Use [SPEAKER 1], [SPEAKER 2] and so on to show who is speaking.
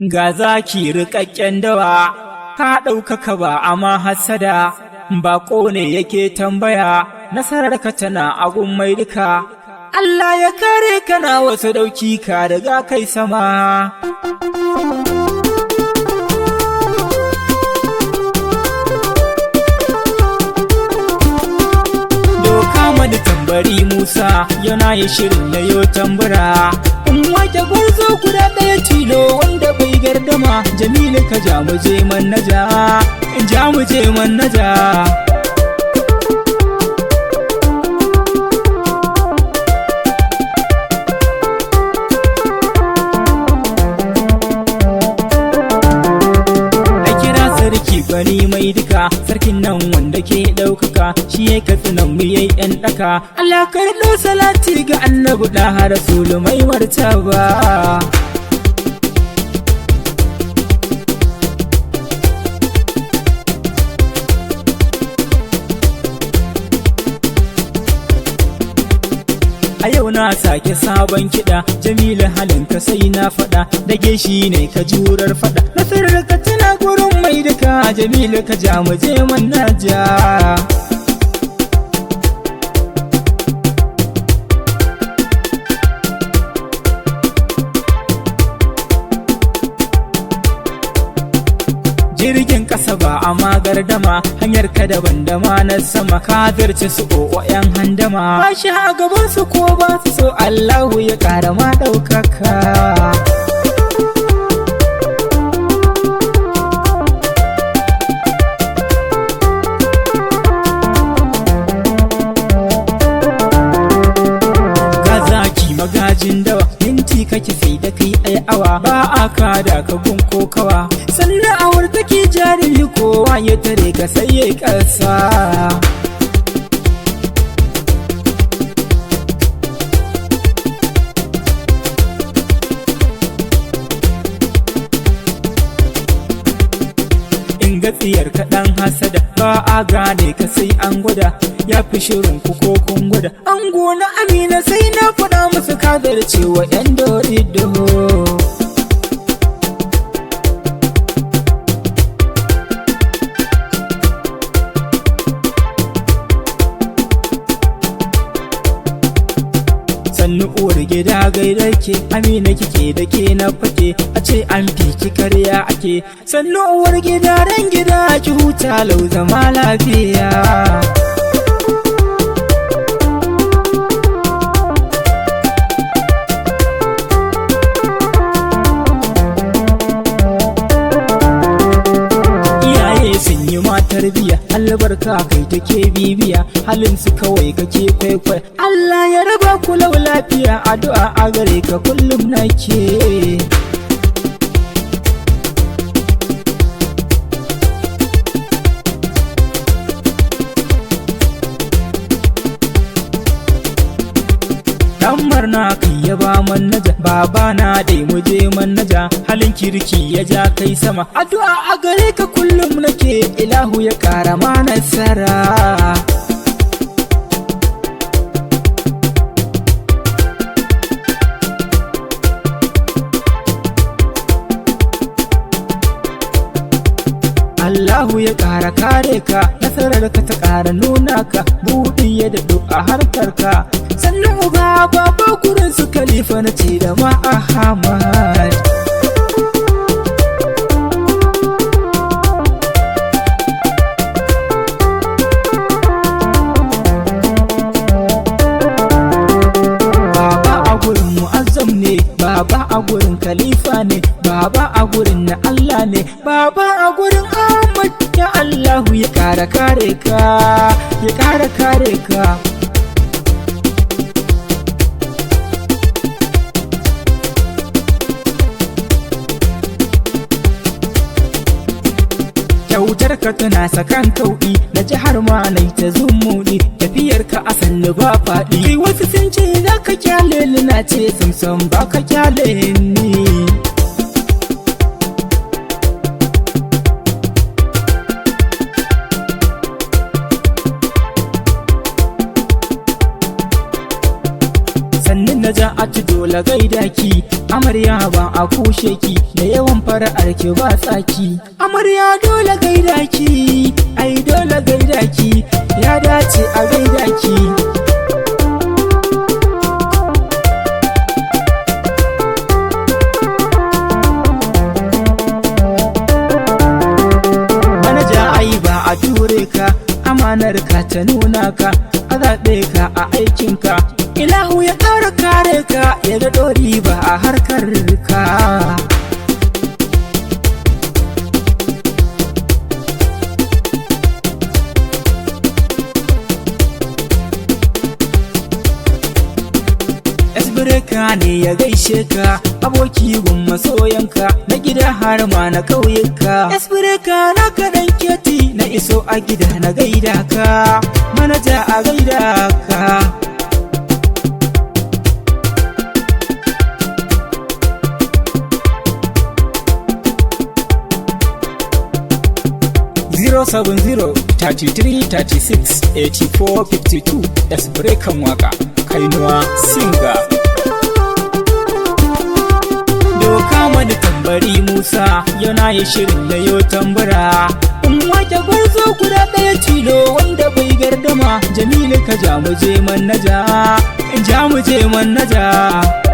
[SPEAKER 1] Ga zaki riƙaƙƙen dawa, ka ɗaukaka ba amma hassada, baƙo ne yake tambaya, nasararka tana agun mai duka. Allah ya kare kana wasu ɗauki ka daga kai sama. Doka mani tambari Musa, yana yi shirin na yo tambura. In wake gwarzo guda ɗaya tilo wanda bai gardama, Jamilu ka ja mu je Manaja, ja mu je Manaja. Bani mai duka sarkin nan wanda ke ɗaukaka, shi ya katsi nan mu yayi ɗan ɗaka. Allah karɗo salati ga annabi ɗaha rasulu mai martaba. A yau na sake sabon kiɗa, Jamilu halinka sai na faɗa, dage shi ne ka jurar faɗa. Nasarar ka tana gurin mai duka, Jamilu ka ja mu je Manaja. Jirgin ƙasa ba a magardama, hanyar ka daban da na sama, ka zarce su ƙoƙo 'yan handama. Ba shi a gaban su ko ba su so, Allahu ya ƙara ma ɗaukaka. Magajin dawa minti kake sai da kai ai awa, ba a kada ka gun kokawa, sannan awar take jarumi kowa ya tare ka sai ya kasa. Gatsiyar kaɗan hasada ba a gane ka sai an gwada, ya fi shirin ku ko kun gwada. An gona Amina sai na faɗa musu kadar cewa 'yan dorido. Sannu uwar gida gaida ke, Amina kike da ke na fake, a ce an fiki karya ake. Sannu uwar gida ran gida ki huta lau zama lafiya. Tarbiya albarka kai take bibiya, halin su kawai kake kwaikwai. Allah ya raba ku lau lafiya, addu'a a gare ka kullum nake. Dan marna kai ya ba Manaja, baba na dai mu je Manaja, halin kirki ya ja kai sama. Addu'a a gare ka kullum nake, ilahu ya kara ma nasara. Allahu ya ƙara kare ka, nasarar ka ta ƙara nuna ka, buɗi ya daɗo a harkar ka. Sannan uba baba gurin su Khalifa na ce da ma Ahmad. Baba a gurin Mu'azzam ne, baba a gurin Khalifa ne, baba a gurin na Allah ne, baba a gurin Ahmad. Ya Allahu ya ƙara kare ka, ya ƙara kare ka. Kyautar ka tana sakan kauɗi, na jihar ma nai ta zumuɗi, tafiyar ka a sannu ba faɗi. Kai wasu sun ce za ka kyale ni, na ce samsam ba ka kyale ni. Sannin na ja a dole gaida ki, amarya ba a kushe ki da yawan fara'ar ki ba tsaki. Amarya dole gaida ki, ai dole gaida ki, ya dace a gaida ki. Manaja ai ba a ture ka, amanar ka ta nuna ka, a zaɓe ka a aikinka. Ilahu ya ƙara kare ka, ya ga ɗori ba a harkar ka. Esbreka ne ya gaishe ka, aboki gun masoyanka, na gida har ma na ƙauyuka. Esbreka na kaɗan keti, na iso a gida na gaida ka, manaja a gaida ka. Zero 70 33 36 84 52 Esbrekan waka Kainuwa Singa. Doka mani tambari Musa, yana yi shirin na yo tambara. In wake gwarzo guda ɗaya tilo wanda bai gardama, Jamilu ka ja muje Manaja, ja muje Manaja.